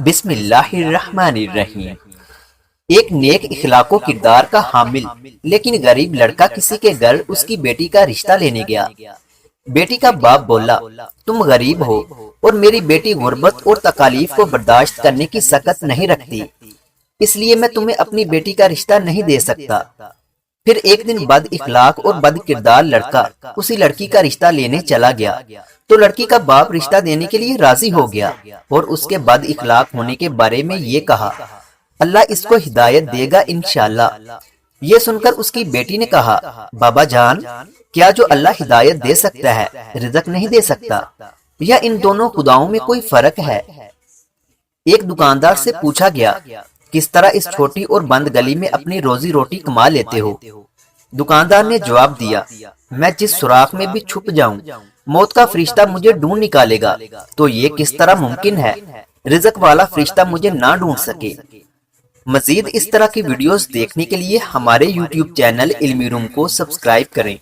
بسم اللہ الرحمن الرحیم۔ ایک نیک اخلاق و کردار کا حامل لیکن غریب لڑکا کسی کے گھر اس کی بیٹی کا رشتہ لینے گیا۔ بیٹی کا باپ بولا، تم غریب ہو اور میری بیٹی غربت اور تکالیف کو برداشت کرنے کی سخت نہیں رکھتی، اس لیے میں تمہیں اپنی بیٹی کا رشتہ نہیں دے سکتا۔ پھر ایک دن بد اخلاق اور بد کردار لڑکا اسی لڑکی کا رشتہ لینے چلا گیا تو لڑکی کا باپ رشتہ دینے کے لیے راضی ہو گیا اور اس کے بد اخلاق ہونے کے بارے میں یہ کہا، اللہ اس کو ہدایت دے گا انشاءاللہ۔ یہ سن کر اس کی بیٹی نے کہا، بابا جان، کیا جو اللہ ہدایت دے سکتا ہے رزق نہیں دے سکتا؟ یا ان دونوں خداؤں میں کوئی فرق ہے؟ ایک دکاندار سے پوچھا گیا، کس طرح اس چھوٹی اور بند گلی میں اپنی روزی روٹی کما لیتے ہو؟ دکاندار نے جواب دیا، میں جس سوراخ میں بھی چھپ جاؤں موت کا فرشتہ مجھے ڈھونڈ نکالے گا، تو یہ کس طرح ممکن ہے رزق والا فرشتہ مجھے نہ ڈھونڈ سکے؟ مزید اس طرح کی ویڈیوز دیکھنے کے لیے ہمارے یوٹیوب چینل علمی روم کو سبسکرائب کریں۔